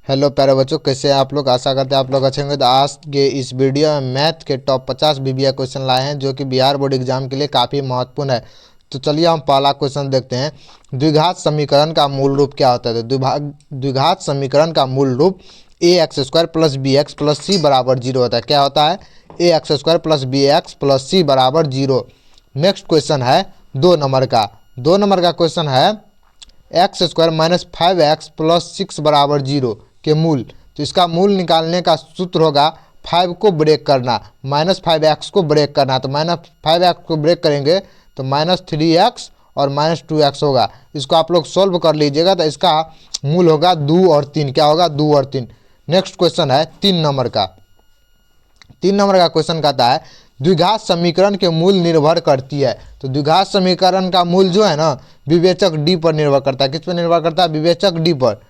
Hello प्यारे बच्चों, कैसे हैं आप लोग। आशा करते हैं आप लोग अच्छे होंगे। तो आज के इस वीडियो में मैथ के टॉप 50 बीबीए क्वेश्चन लाए हैं जो कि बिहार बोर्ड एग्जाम के लिए काफ़ी महत्वपूर्ण है। तो चलिए हम पहला क्वेश्चन देखते हैं। द्विघात समीकरण का मूल रूप क्या होता है। तो द्विघात समीकरण का मूल रूप A X square plus B X plus C बराबर जीरो होता है। क्या होता है? A X square plus B X plus C बराबर जीरो। नेक्स्ट क्वेश्चन है 2 नंबर का। 2 नंबर का क्वेश्चन है x square minus 5x plus 6 बराबर जीरो के मूल। तो इसका मूल निकालने का सूत्र होगा 5 को ब्रेक करना, -5x को ब्रेक करना। तो -5x को ब्रेक करेंगे तो -3x और -2x होगा। इसको आप लोग सोल्व कर लीजिएगा तो इसका मूल होगा 2 और 3। क्या होगा? 2 और 3। नेक्स्ट क्वेश्चन है 3 नंबर का। 3 नंबर का क्वेश्चन कहता है द्विघात समीकरण के मूल निर्भर करती है। तो द्विघात समीकरण का मूल जो है ना विवेचक डी पर निर्भर करता है। किस पर निर्भर करता है? विवेचक डी पर।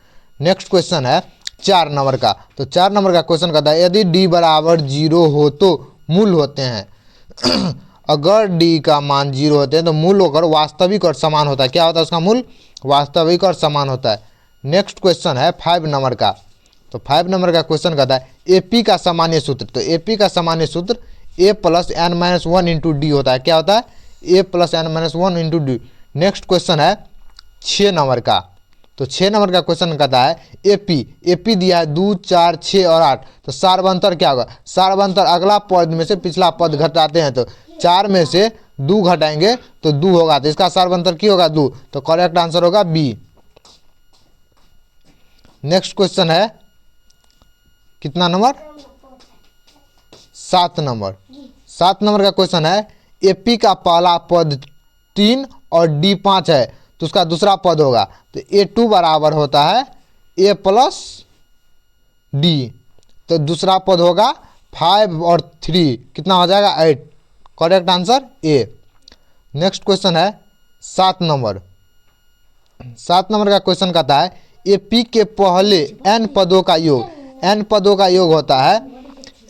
नेक्स्ट क्वेश्चन है 4 नंबर का। तो 4 नंबर का क्वेश्चन कहता है यदि डी बराबर जीरो हो तो मूल होते हैं। अगर डी का मान जीरो होते हैं तो मूल होकर वास्तविक और समान होता है। क्या होता है उसका मूल? वास्तविक और समान होता है। नेक्स्ट क्वेश्चन है 5 नंबर का। तो 5 नंबर का क्वेश्चन कहता है एपी का सामान्य सूत्र। तो एपी का सामान्य सूत्र A plus N minus one into D होता है। क्या होता है? A plus N minus one into D. Next question है 6 नंबर का। तो 6 नंबर का क्वेश्चन कहता है एपी। एपी दिया है 2, 4, 6 और 8। तो सार्वंतर क्या होगा? सार्वंतर अगला पद में से पिछला पद घटाते हैं। तो 4 में से 2 घटाएंगे तो 2 होगा। तो इसका सार्वंतर क्या होगा? 2। तो करेक्ट आंसर होगा बी। नेक्स्ट क्वेश्चन है कितना नंबर? 7 नंबर। 7 नंबर का क्वेश्चन है एपी का पहला पद 3 और डी 5 है तो उसका दूसरा पद होगा। तो A2 बराबर होता है A प्लस डी। तो दूसरा पद होगा 5 और 3 कितना हो जाएगा? 8। Correct answer A. Next question है 7 नंबर। 7 नंबर का क्वेश्चन कहता है एपी के पहले n पदों का योग। n पदों का योग होता है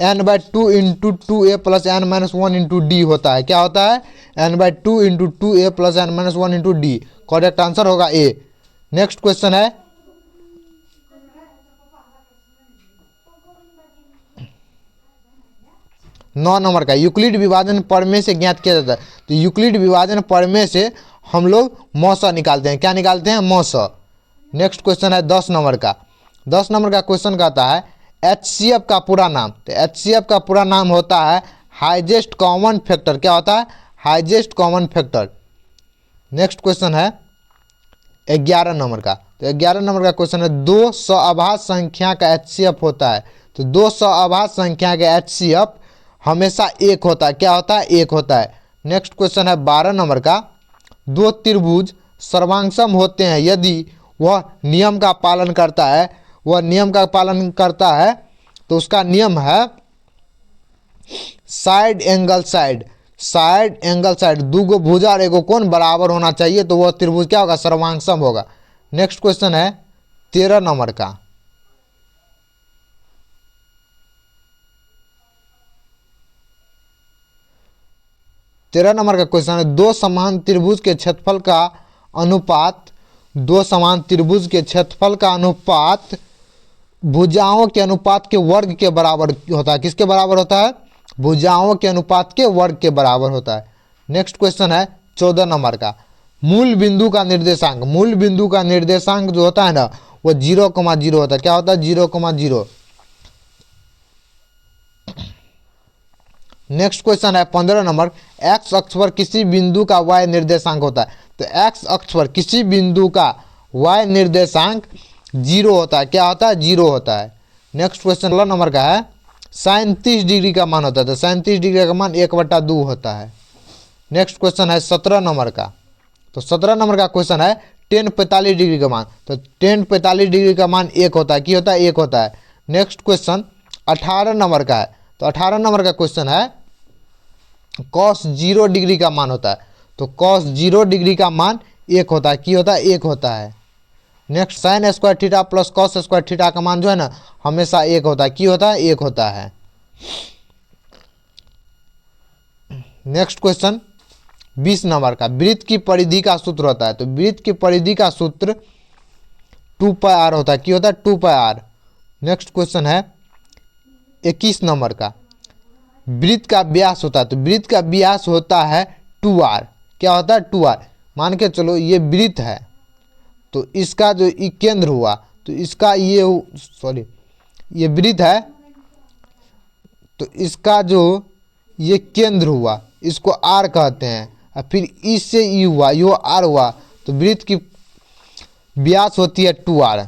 n/2 into 2a plus n minus one into D होता है। क्या होता है? n/2 into 2a plus n minus one into D. Correct answer होगा ए। नेक्स्ट क्वेश्चन है 9 नंबर का। यूक्लिड विभाजन प्रमेय से ज्ञात किया जाता है। तो यूक्लिड विभाजन प्रमेय से हम लोग मौसा निकालते हैं। क्या निकालते हैं? मौसा। नेक्स्ट क्वेश्चन है 10 नंबर का। 10 नंबर का क्वेश्चन कहता है HCF का पूरा नाम। तो HCF का पूरा नाम होता है हाईएस्ट कॉमन फैक्टर। क्या होता है? Highest common factor. Next question है 11 नंबर का। तो 11 नंबर का क्वेश्चन है 2 सअभाज्य संख्या का HCF होता है। तो 2 सअभाज्य संख्या का HCF हमेशा 1 होता है। क्या होता है? 1 होता है। नेक्स्ट क्वेश्चन है 12 नंबर का। 2 त्रिभुज सर्वांगसम होते हैं यदि वह नियम का पालन करता है। वह नियम का पालन करता है तो उसका नियम है side angle side. Side angle side, 2 गो भुजा और 1 गो कोण बराबर होना चाहिए तो वह त्रिभुज क्या होगा? सर्वांगसम होगा। नेक्स्ट क्वेश्चन है 13 नंबर का। 13 नंबर का क्वेश्चन है 2 समान त्रिभुज के क्षेत्रफल का अनुपात। 2 समान त्रिभुज के क्षेत्रफल का अनुपात भुजाओं के अनुपात के वर्ग के बराबर होता है। किसके बराबर होता है? भुजाओं के अनुपात के वर्ग के बराबर होता है। नेक्स्ट क्वेश्चन है 14 नंबर का। मूल बिंदु का निर्देशांक। मूल बिंदु का निर्देशांक जो होता है ना वो 0,0 होता है। क्या होता है? 0,0। नेक्स्ट क्वेश्चन है 15 नंबर। एक्स अक्ष पर किसी बिंदु का y निर्देशांक होता है। तो एक्स अक्ष पर किसी बिंदु का y निर्देशांक 0 होता है। क्या होता है? 0 होता है। नेक्स्ट क्वेश्चन 16 नंबर का है sin 30 डिग्री का मान होता है। तो sin 30 डिग्री का मान 1/2 होता है। नेक्स्ट क्वेश्चन है 17 नंबर का। तो 17 नंबर का क्वेश्चन है tan 45 डिग्री का मान। तो tan 45 डिग्री का मान 1 होता है। क्या होता है? 1 होता है। नेक्स्ट क्वेश्चन 18 नंबर का है। तो 18 नंबर का क्वेश्चन है cos 0 डिग्री का मान होता है। तो cos 0 डिग्री का मान 1 होता है। क्या होता है? 1 होता है। Next sine square theta plus cos square theta का मान जो है ना हमेशा 1 होता है। क्या होता है? 1 होता है। नेक्स्ट क्वेश्चन 20 नंबर का। वृत्त की परिधि का सूत्र होता है। तो वृत्त की परिधि का सूत्र 2πr होता है। क्या होता है? 2πr। नेक्स्ट क्वेश्चन है 21 नंबर का, वृत्त का व्यास होता है, तो वृत्त का व्यास होता है 2r। क्या होता है? 2r। मान के चलो ये वृत्त है, तो इसका जो केंद्र हुआ, तो इसका ये ये वृत्त है, तो इसका जो ये केंद्र हुआ इसको r कहते हैं, और फिर इससे ई हुआ, यो r हुआ, तो वृत्त की व्यास होती है 2r।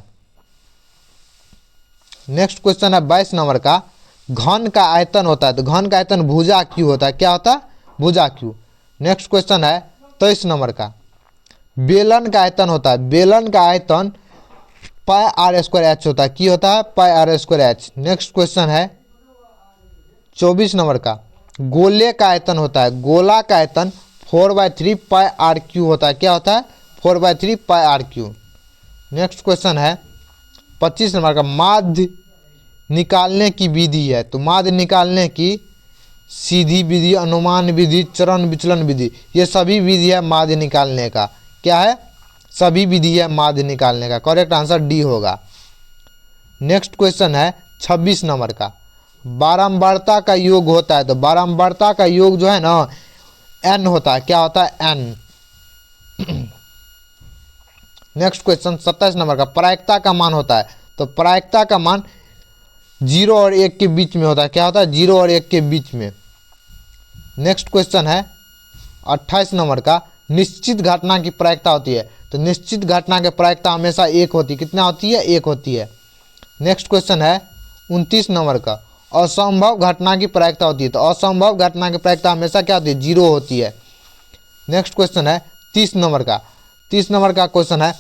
नेक्स्ट क्वेश्चन है 22 नंबर का, घन का आयतन होता है, तो घन का आयतन भुजा क्यू होता है। क्या होता है? भुजा क्यू। नेक्स्ट क्वेश्चन है 23 नंबर का, बेलन का आयतन होता है, बेलन का आयतन पाई आर स्क्वायर एच होता है। की होता है? Pi R square H. Next question है 24 नंबर का, गोले का आयतन होता है, गोला का आयतन 4/3 पाई आर क्यू होता है। क्या होता है? 4/3 पाई आर क्यू। नेक्स्ट क्वेश्चन है 25 नंबर का, माध्य निकालने की विधि है, तो माध्य निकालने की सीधी विधि, अनुमान विधि, चरण विचलन विधि, ये सभी विधि है माध्य निकालने का। क्या है? सभी विधि है माध्य निकालने का। करेक्ट आंसर डी होगा। नेक्स्ट क्वेश्चन है 26 नंबर का, बारंबारता का योग होता है, तो बारंबारता का योग जो है ना n होता है। क्या होता है? n। नेक्स्ट क्वेश्चन 27 नंबर का, प्रायिकता का मान होता है, तो प्रायिकता का मान 0 और 1 के बीच में होता है। क्या होता है? 0 और 1 के बीच में। नेक्स्ट क्वेश्चन है 28 नंबर का, निश्चित घटना की प्रायिकता होती है, तो निश्चित घटना की प्रायिकता हमेशा 1 होती है। कितना होती है? 1 होती है। नेक्स्ट क्वेश्चन है 29 नंबर का, असंभव घटना की प्रायिकता होती है, तो असंभव घटना की प्रायिकता हमेशा क्या होती है? 0 होती है। नेक्स्ट क्वेश्चन है 30 नंबर का, 30 नंबर का क्वेश्चन है,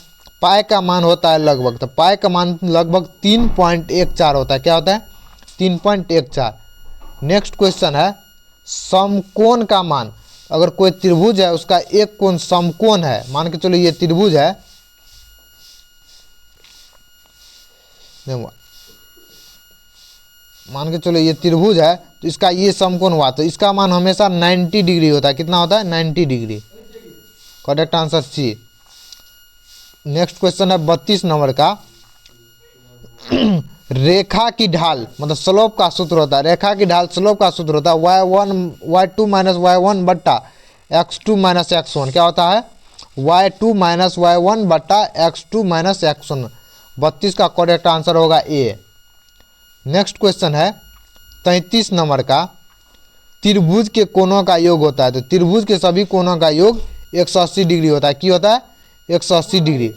पाई का मान होता है लगभग, तो पाई का मान लगभग 3.14 होता है। क्या होता है? 3.14। नेक्स्ट क्वेश्चन है समकोण का मान, अगर कोई त्रिभुज है उसका एक कोण समकोण है, मान के चलो ये त्रिभुज है, मान के चलो ये त्रिभुज है, तो इसका ये समकोण हुआ, तो इसका मान हमेशा 90 डिग्री होता है। कितना होता है? 90 degree. Correct answer C. Next question है 32 नंबर का, रेखा की ढाल मतलब स्लोप का सूत्र होता है, रेखा की ढाल स्लोप का सूत्र होता है y2 माइनस y1 बट्टा x2 माइनस x1। क्या होता है? y2 माइनस y1 बट्टा x2 माइनस x1। 32 का करेक्ट आंसर होगा ए। नेक्स्ट क्वेश्चन है 33 नंबर का, त्रिभुज के कोणों का योग होता है, तो त्रिभुज के सभी कोणों का योग 180 डिग्री होता है। की होता है? 180 डिग्री।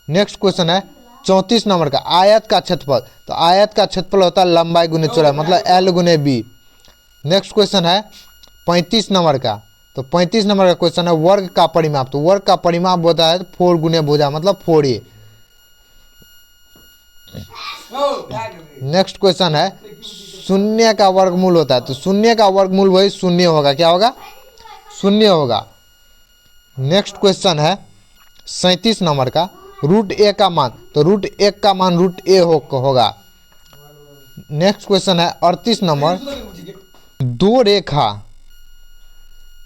नेक्स्ट क्वेश्चन है 34 नंबर का, आयत का क्षेत्रफल, तो आयत का क्षेत्रफल होता है लंबाई गुने चौड़ाई मतलब L गुने B। नेक्स्ट क्वेश्चन है 35 नंबर का, तो 35 नंबर का क्वेश्चन है वर्ग का परिमाप, तो वर्ग का परिमाप होता है 4 गुने भुजा मतलब 4a। नेक्स्ट क्वेश्चन है शून्य का वर्गमूल होता है, तो शून्य का वर्गमूल वही शून्य होगा। क्या होगा? शून्य होगा। नेक्स्ट क्वेश्चन है 37 नंबर का, रूट ए का मान, तो रूट 1 का मान रूट ए होगा। नेक्स्ट क्वेश्चन है 38 नंबर, दो रेखा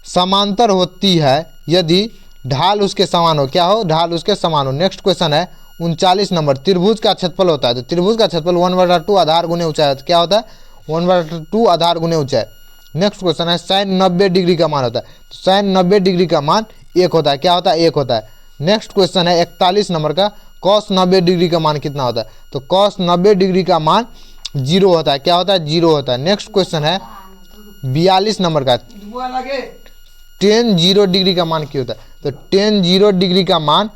समांतर होती है यदि ढाल उसके समान हो। क्या हो? ढाल उसके समान हो। नेक्स्ट क्वेश्चन है 39 नंबर, त्रिभुज का क्षेत्रफल होता है, तो त्रिभुज का क्षेत्रफल 1/2 आधार गुने ऊंचाई। क्या होता है? 1/2 आधार गुने ऊंचाई। नेक्स्ट क्वेश्चन है sin 90 डिग्री का मान होता है, तो sin 90 डिग्री का मान 1 होता है। क्या होता है? 1 होता है। नेक्स्ट क्वेश्चन है 41 नंबर का, cos 90 डिग्री का मान कितना होता है, तो cos 90 डिग्री का मान 0 होता है। क्या होता है? 0 होता है। नेक्स्ट क्वेश्चन है 42 नंबर का, tan 0 डिग्री का मान क्या होता है, तो tan 0 डिग्री का मान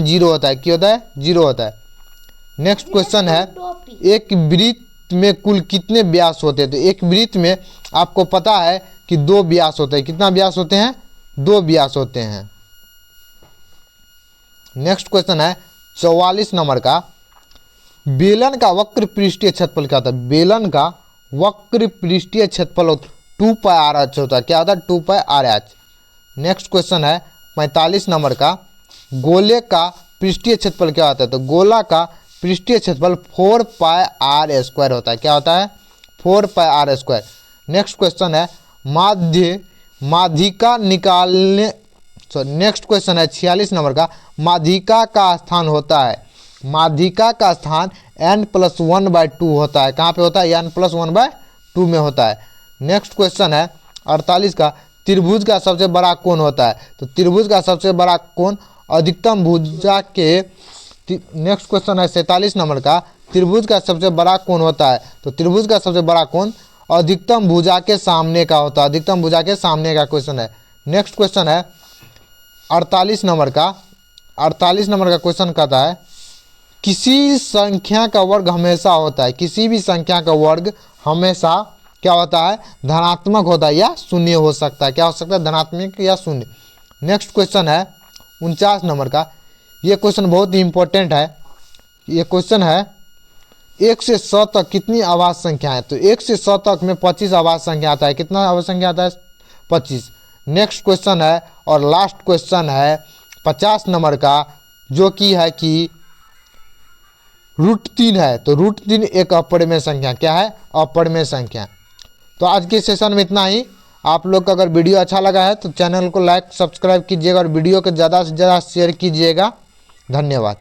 0 होता है। क्या होता है? 0 होता है। नेक्स्ट क्वेश्चन है एक वृत्त में कुल कितने व्यास होते हैं, तो एक वृत्त में आपको पता है कि 2 व्यास होते हैं। कितना व्यास होते हैं? 2 व्यास होते हैं। नेक्स्ट क्वेश्चन है 44 नंबर का, बेलन का वक्र पृष्ठीय क्षेत्रफल क्या होता है, बेलन का वक्र पृष्ठीय क्षेत्रफल 2 पाई आर एच होता है। क्या होता है? 2 पाई आर एच। नेक्स्ट क्वेश्चन है 45 नंबर का, गोले का पृष्ठीय क्षेत्रफल क्या होता है, तो गोला का पृष्ठीय क्षेत्रफल 4 पाई आर स्क्वायर होता है। क्या होता है? 4 पाई आर स्क्वायर। नेक्स्ट क्वेश्चन है माध्यिका निकालने, नेक्स्ट क्वेश्चन है 46 नंबर का, माध्यिका का स्थान होता है, माध्यिका का स्थान n+1/2 होता है। कहाँ पे होता है? n+1/2 में होता है। नेक्स्ट क्वेश्चन है 48 का, त्रिभुज का सबसे बड़ा कोण होता है। तो त्रिभुज का सबसे बड़ा कोण अधिकतम भुजा के, नेक्स्ट क्वेश्चन है 47 नंबर का, त्रिभुज का सबसे बड़ा कोण होता है। तो त्रिभुज का सबसे बड़ा कोण अधिकतम भुजा के सामने का होता है। अधिकतम भुजा के सामने का क्वेश्चन है। नेक्स्ट क्वेश्चन है 48 नंबर का, 48 नंबर का क्वेश्चन कहता है किसी संख्या का वर्ग हमेशा होता है। किसी भी संख्या का वर्ग हमेशा क्या होता है? धनात्मक होता है या शून्य हो सकता है। क्या हो सकता है? धनात्मक या शून्य। नेक्स्ट क्वेश्चन है 49 नंबर का, ये क्वेश्चन बहुत ही इंपॉर्टेंट है। ये क्वेश्चन है 1 से 100 तक कितनी आवाज संख्या है? तो 1 से 100 तक में 25 आवाज संख्या आता है। कितना आवाज संख्या आता है? 25। नेक्स्ट क्वेश्चन है और लास्ट क्वेश्चन है 50 नंबर का, जो कि है कि √3 है। तो √3 एक अपरिमेय संख्या, क्या है? अपरिमेय संख्या। तो आज के सेशन में इतना ही। आप लोग का अगर वीडियो अच्छा लगा है तो चैनल को लाइक सब्सक्राइब कीजिएगा और वीडियो को ज़्यादा से ज़्यादा शेयर कीजिएगा। धन्यवाद।